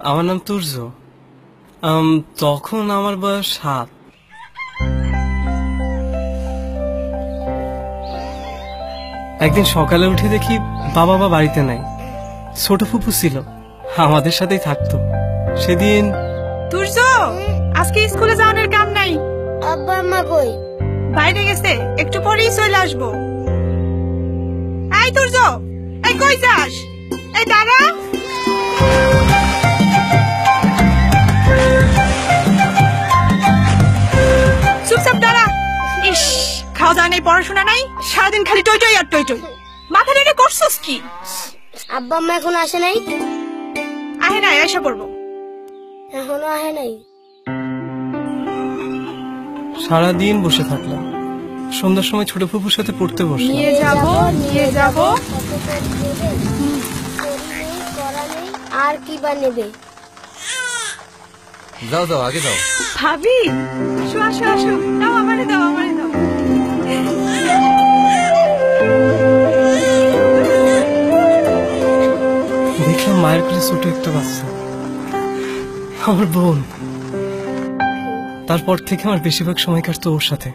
আমার নাম তুর্য। তখন আমার বয়স 7। একদিন সকালে উঠে দেখি বাবা বাড়িতে নাই। ছোট ফুপু ছিল, আমাদের সাথেই থাকতো। সেদিন তুর্য, আজকে স্কুলে যাওয়ার কাম নাই। আব্বা আম্মা কই? বাইরে গেছে, একটু পরেই চলে আসবো। এই তুর্য, এই কই যাস? এই দাঁড়া। চুপচাপ দাঁড়া। ইস, খাওয়া দাওয়া নেই, পড়াশোনা নাই, সারাদিন খালি টই টই আর টই টই। মাথা রেখে করছিস কি? আব্বা আম্মা এখন আসে নাই? আহে নাই, এসে পড়বো। এখনো আহে নাই? সারাদিন বসে থাকলাম। সন্ধ্যার সময় ছোট ফুপুর সাথে পড়তে বসলাম। নিয়ে যাব। আর কি বা নেবে? যাও যাও, আগে যাও। ভাবি, আসো আসো আসো, দাও আমারে দাও, আমারে দাও। দেখলাম মায়ের কোলে ছোট একটা বাচ্চা, আমার বোন। তারপর থেকে আমার বেশিরভাগ সময় কাটতো ওর সাথে।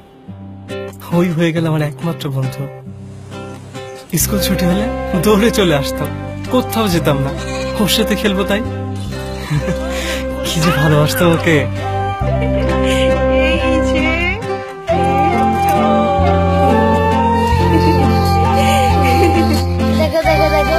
ওই হয়ে গেল আমার একমাত্র বন্ধু। স্কুল ছুটি হলে দৌড়ে চলে আসতাম, কোথাও যেতাম না, ওর সাথে খেলবো তাই। কি যে ভালোবাসতাম ওকে। এই যে দেখো দেখো দেখো।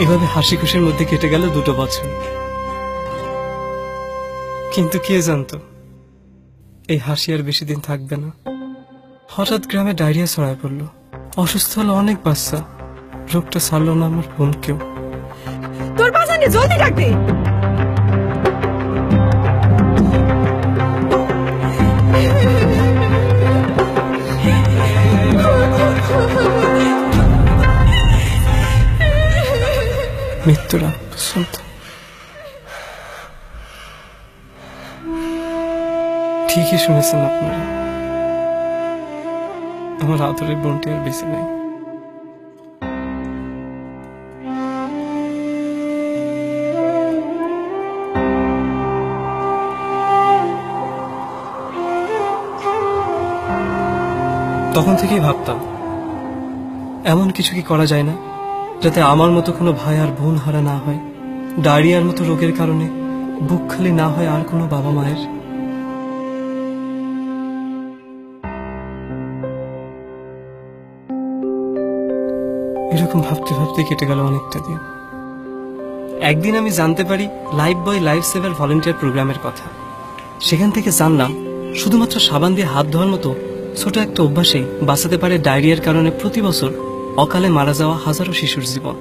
এভাবে হাসি খুশির মধ্যে কেটে গেল 2 বছর। কিন্তু কে জানতো এই হাসি আর বেশি দিন থাকবে না। হঠাৎ গ্রামে ডায়রিয়া ছড়ায় পড়লো। অসুস্থ হলো অনেক বাচ্চা। রোগটা ছাড়লো না আমার বোনকেও। তোর বাসানে জলদি ডাক দে। মৃত্যুর আগ পর্যন্ত। ঠিকই শুনেছেন আপনারা, আমার আদরের বোনটি আর বেঁচে নাই। তখন থেকেই ভাবতাম এমন কিছু কি করা যায় না যাতে আমার মতো কোনো ভাই আর বোন হারা না হয়, ডায়রিয়ার মতো রোগের কারণে বুক খালি না হয় আর কোনো বাবা মায়ের। এরকম ভাবতে ভাবতে কেটে গেল অনেকটা দিন। একদিন আমি জানতে পারি লাইফ বয় লাইফ সেভার ভলেন্টিয়ার প্রোগ্রামের কথা। সেখান থেকে জানলাম শুধুমাত্র সাবান দিয়ে হাত ধোয়ার মতো ছোট একটা অভ্যাসেই বাঁচাতে পারে ডায়রিয়ার কারণে প্রতি বছর অকালে মারা যাওয়া হাজারো শিশুর জীবন।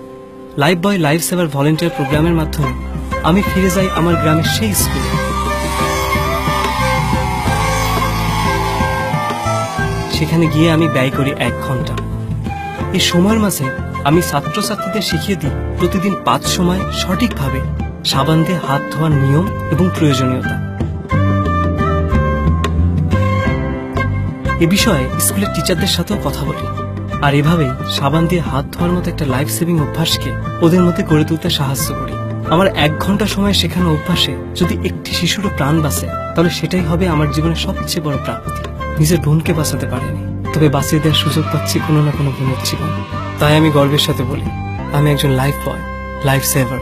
লাইফ বয় লাইফ সেভার ভলেন্টিয়ার প্রোগ্রামের মাধ্যমে আমি ফিরে যাই আমার গ্রামের সেই স্কুলে। সেখানে গিয়ে আমি ব্যয় করি 1 ঘন্টা। এই সময়ের মাঝে আমি ছাত্রছাত্রীদের শিখিয়ে দিই প্রতিদিন 5 সময় সঠিকভাবে সাবান দিয়ে হাত ধোয়ার নিয়ম এবং প্রয়োজনীয়তা। এ বিষয়ে স্কুলের টিচারদের সাথেও কথা বলি, আর এভাবেই সাবান দিয়ে হাত ধোয়ার মতো একটা লাইফ সেভিং অভ্যাসকে ওদের মধ্যে গড়ে তুলতে সাহায্য করি। আমার 1 ঘন্টা সময় শেখানো অভ্যাসে যদি একটি শিশুরও প্রাণ বাঁচে, তাহলে সেটাই হবে আমার জীবনের সবচেয়ে বড় প্রাপ্তি। নিজের বোনকে বাঁচাতে পারিনি, তবে বাঁচিয়ে দেওয়ার সুযোগ পাচ্ছি কোনো না কোনো বোনের জীবন। তাই আমি গর্বের সাথে বলি, আমি একজন লাইফ বয়, লাইফ সেভার।